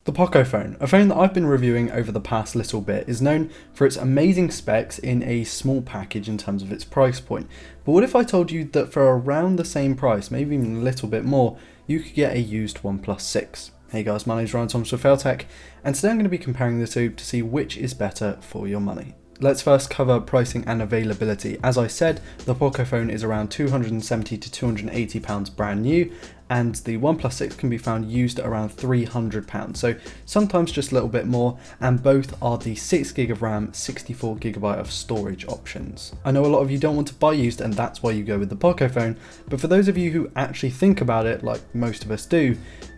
The Pocophone, a phone that I've been reviewing over the past little bit, is known for its amazing specs in a small package in terms of its price point. But what if I told you that for around the same price, maybe even a little bit more, you could get a used OnePlus 6? Hey guys, my name is Ryan Thomas with Failtech, and today I'm going to be comparing the two to see which is better for your money. Let's first cover pricing and availability. As I said, the Pocophone is around £270 to £280 brand new, and the OnePlus 6 can be found used at around £300, so sometimes just a little bit more, and both are the 6GB of RAM, 64GB of storage options. I know a lot of you don't want to buy used, and that's why you go with the Pocophone, but for those of you who actually think about it, like most of us do,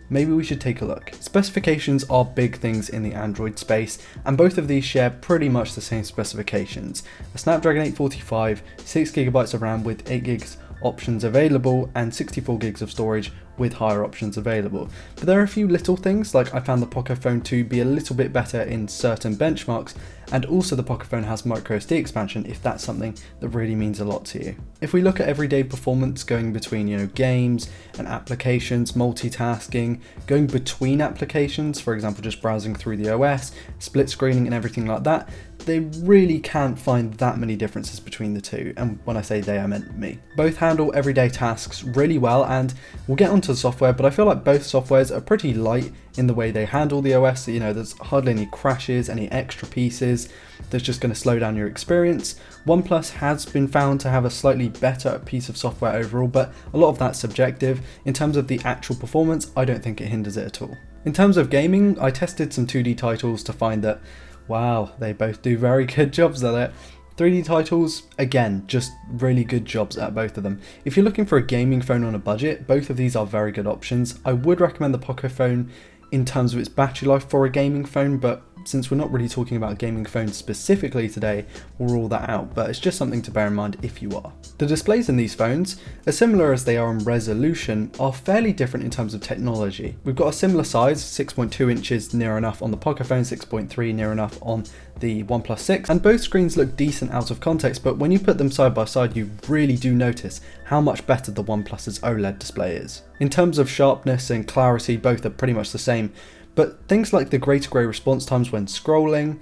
maybe we should take a look. Specifications are big things in the Android space, and both of these share pretty much the same specifications. A Snapdragon 845, 6GB of RAM with 8GB options available, and 64GB of storage with higher options available. But there are a few little things, like I found the Pocophone to be a little bit better in certain benchmarks, and also the Pocophone has microSD expansion if that's something that really means a lot to you. If we look at everyday performance going between games and applications, multitasking, going between applications, for example just browsing through the OS, split screening and everything like that, they really can't find that many differences between the two, and when I say they I meant me. Both handle everyday tasks really well, and we'll get onto the software, but I feel like both softwares are pretty light in the way they handle the OS. There's hardly any crashes, any extra pieces that's just going to slow down your experience. OnePlus has been found to have a slightly better piece of software overall, but a lot of that's subjective. In terms of the actual performance, I don't think it hinders it at all. In terms of gaming, I tested some 2D titles to find that, wow, they both do very good jobs at it. 3D titles, again, just really good jobs at both of them. If you're looking for a gaming phone on a budget, both of these are very good options. I would recommend the Pocophone in terms of its battery life for a gaming phone, but since we're not really talking about gaming phones specifically today, we'll rule that out, but it's just something to bear in mind if you are. The displays in these phones, as similar as they are in resolution, are fairly different in terms of technology. We've got a similar size, 6.2 inches near enough on the Pocophone, 6.3 near enough on the OnePlus 6, and both screens look decent out of context, but when you put them side by side, you really do notice how much better the OnePlus's OLED display is. In terms of sharpness and clarity, both are pretty much the same, but things like the greater grey response times when scrolling,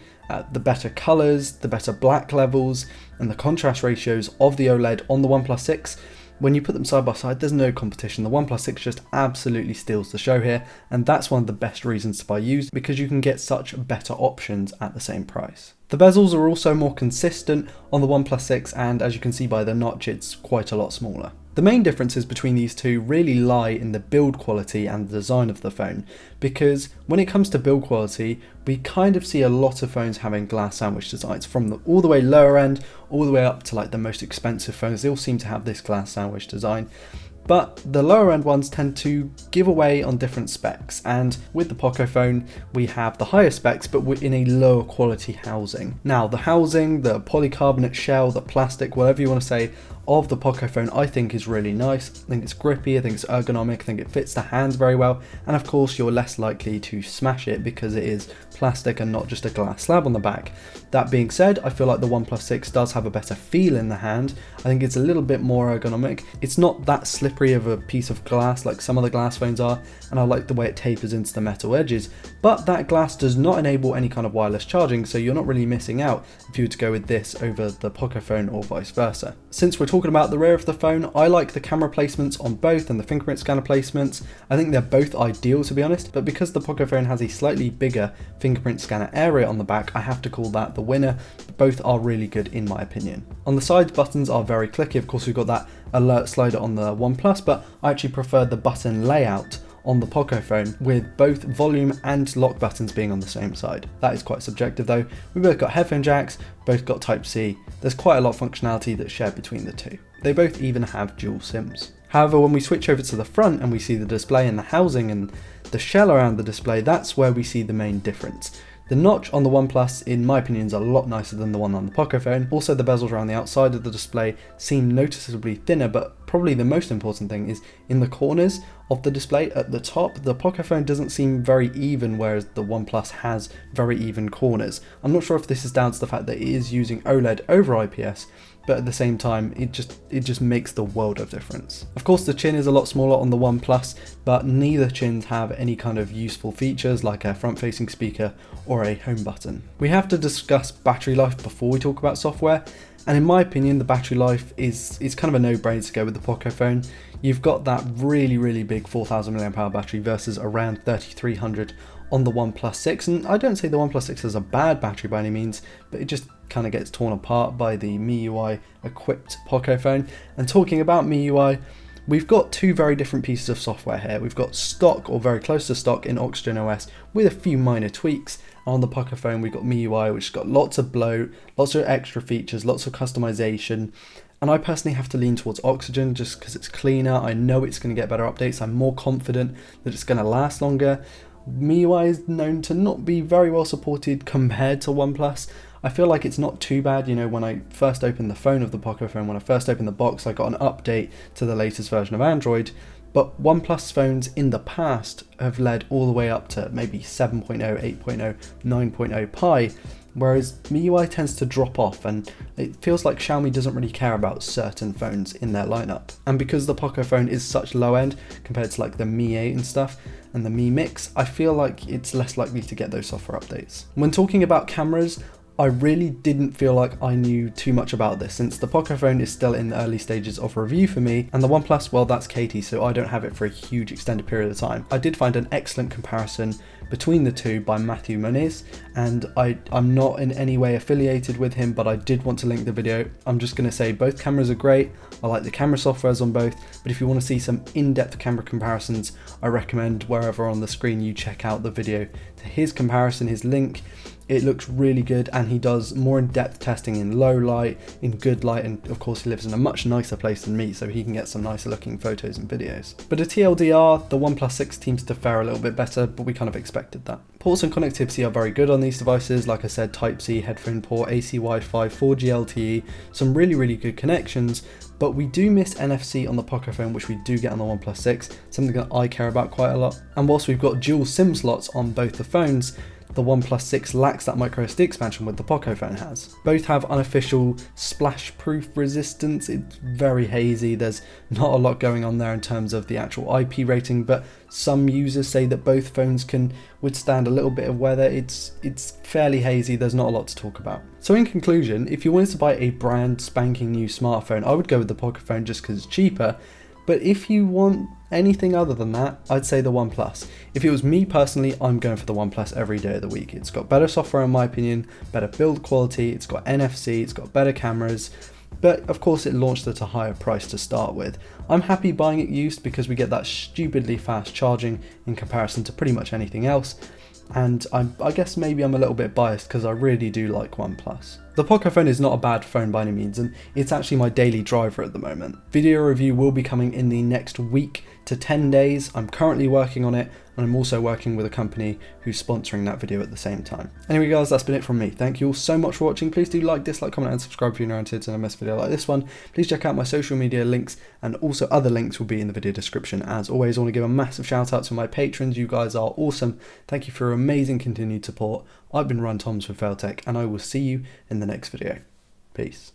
the better colours, the better black levels, and the contrast ratios of the OLED on the OnePlus 6, when you put them side by side, there's no competition. The OnePlus 6 just absolutely steals the show here, and that's one of the best reasons to buy used, because you can get such better options at the same price. The bezels are also more consistent on the OnePlus 6, and as you can see by the notch, it's quite a lot smaller. The main differences between these two really lie in the build quality and the design of the phone, because when it comes to build quality, we kind of see a lot of phones having glass sandwich designs, from all the way lower end all the way up to like the most expensive phones. They all seem to have this glass sandwich design. But the lower end ones tend to give away on different specs, and with the Pocophone we have the higher specs but we're in a lower quality housing. Now the housing, the polycarbonate shell, the plastic, whatever you want to say, of the Pocophone I think is really nice. I think it's grippy, I think it's ergonomic, I think it fits the hands very well, and of course you're less likely to smash it because it is plastic and not just a glass slab on the back. That being said, I feel like the OnePlus 6 does have a better feel in the hand. I think it's a little bit more ergonomic. It's not that slippery of a piece of glass like some other glass phones are, and I like the way it tapers into the metal edges, but that glass does not enable any kind of wireless charging, so you're not really missing out if you were to go with this over the Pocophone or vice versa. Since we're talking about the rear of the phone, I like the camera placements on both and the fingerprint scanner placements. I think they're both ideal to be honest, but because the Pocophone has a slightly bigger fingerprint scanner area on the back, I have to call that the winner. Both are really good in my opinion. On the side, buttons are very clicky. Of course we've got that alert slider on the OnePlus, but I actually prefer the button layout on the Pocophone, with both volume and lock buttons being on the same side. That is quite subjective though. We've both got headphone jacks, both got Type-C. There's quite a lot of functionality that's shared between the two. They both even have dual SIMs. However, when we switch over to the front and we see the display and the housing and the shell around the display, that's where we see the main difference. The notch on the OnePlus, in my opinion, is a lot nicer than the one on the Pocophone. Also, the bezels around the outside of the display seem noticeably thinner, but probably the most important thing is in the corners of the display at the top. The Pocophone doesn't seem very even, whereas the OnePlus has very even corners. I'm not sure if this is down to the fact that it is using OLED over IPS, but at the same time, it just makes the world of difference. Of course, the chin is a lot smaller on the OnePlus, but neither chins have any kind of useful features like a front-facing speaker or a home button. We have to discuss battery life before we talk about software, and in my opinion, the battery life is kind of a no-brainer to go with the Pocophone. You've got that really big 4000 mAh battery versus around 3300 on the OnePlus 6, and I don't say the OnePlus 6 is a bad battery by any means, but it just kind of gets torn apart by the MIUI equipped Pocophone. And talking about MIUI, we've got two very different pieces of software here. We've got stock, or very close to stock, in Oxygen OS with a few minor tweaks. On the Pocophone, we've got MIUI, which has got lots of bloat, lots of extra features, lots of customization. And I personally have to lean towards Oxygen just because it's cleaner. I know it's going to get better updates. I'm more confident that it's going to last longer. MIUI is known to not be very well supported compared to OnePlus. I feel like it's not too bad. You know, when I first opened the phone of the Pocophone, when I first opened the box, I got an update to the latest version of Android. But OnePlus phones in the past have led all the way up to maybe 7.0, 8.0, 9.0 Pi, whereas MIUI tends to drop off, and it feels like Xiaomi doesn't really care about certain phones in their lineup. And because the Pocophone is such low end compared to like the Mi 8 and stuff, and the Mi Mix, I feel like it's less likely to get those software updates. When talking about cameras, I really didn't feel like I knew too much about this, since the Pocophone is still in the early stages of review for me, and the OnePlus, well, that's Katie, so I don't have it for a huge extended period of time. I did find an excellent comparison between the two by Matthew Moniz, and I'm not in any way affiliated with him, but I did want to link the video. I'm just going to say both cameras are great. I like the camera softwares on both, but if you want to see some in-depth camera comparisons, I recommend wherever on the screen you check out the video to his comparison, his link. It looks really good, and he does more in-depth testing in low light, in good light, and of course he lives in a much nicer place than me, so he can get some nicer looking photos and videos. But a TLDR, the OnePlus 6 seems to fare a little bit better, but we kind of expected that. Ports and connectivity are very good on these devices. Like I said, Type-C, headphone port, AC Wi-Fi, 4G LTE, some really good connections. But we do miss NFC on the Pocophone, which we do get on the OnePlus 6, something that I care about quite a lot. And whilst we've got dual SIM slots on both the phones, the OnePlus 6 lacks that microSD expansion which the Pocophone has. Both have unofficial splash-proof resistance. It's very hazy. There's not a lot going on there in terms of the actual IP rating, but some users say that both phones can withstand a little bit of weather. It's fairly hazy. There's not a lot to talk about. So in conclusion, if you wanted to buy a brand spanking new smartphone, I would go with the Pocophone just because it's cheaper. But if you want anything other than that, I'd say the OnePlus. If it was me personally, I'm going for the OnePlus every day of the week. It's got better software in my opinion, better build quality, it's got NFC, it's got better cameras, but of course it launched at a higher price to start with. I'm happy buying it used because we get that stupidly fast charging in comparison to pretty much anything else. And I guess maybe I'm a little bit biased because I really do like OnePlus. The Pocophone is not a bad phone by any means, and it's actually my daily driver at the moment. Video review will be coming in the next week to 10 days. I'm currently working on it, and I'm also working with a company who's sponsoring that video at the same time. Anyway guys, that's been it from me. Thank you all so much for watching. Please do like, dislike, comment and subscribe if you're interested in a mess video like this one. Please check out my social media links, and also other links will be in the video description. As always, I want to give a massive shout out to my patrons. You guys are awesome. Thank you for your amazing continued support. I've been Ryan Toms with Failtech, and I will see you in the next video. Peace.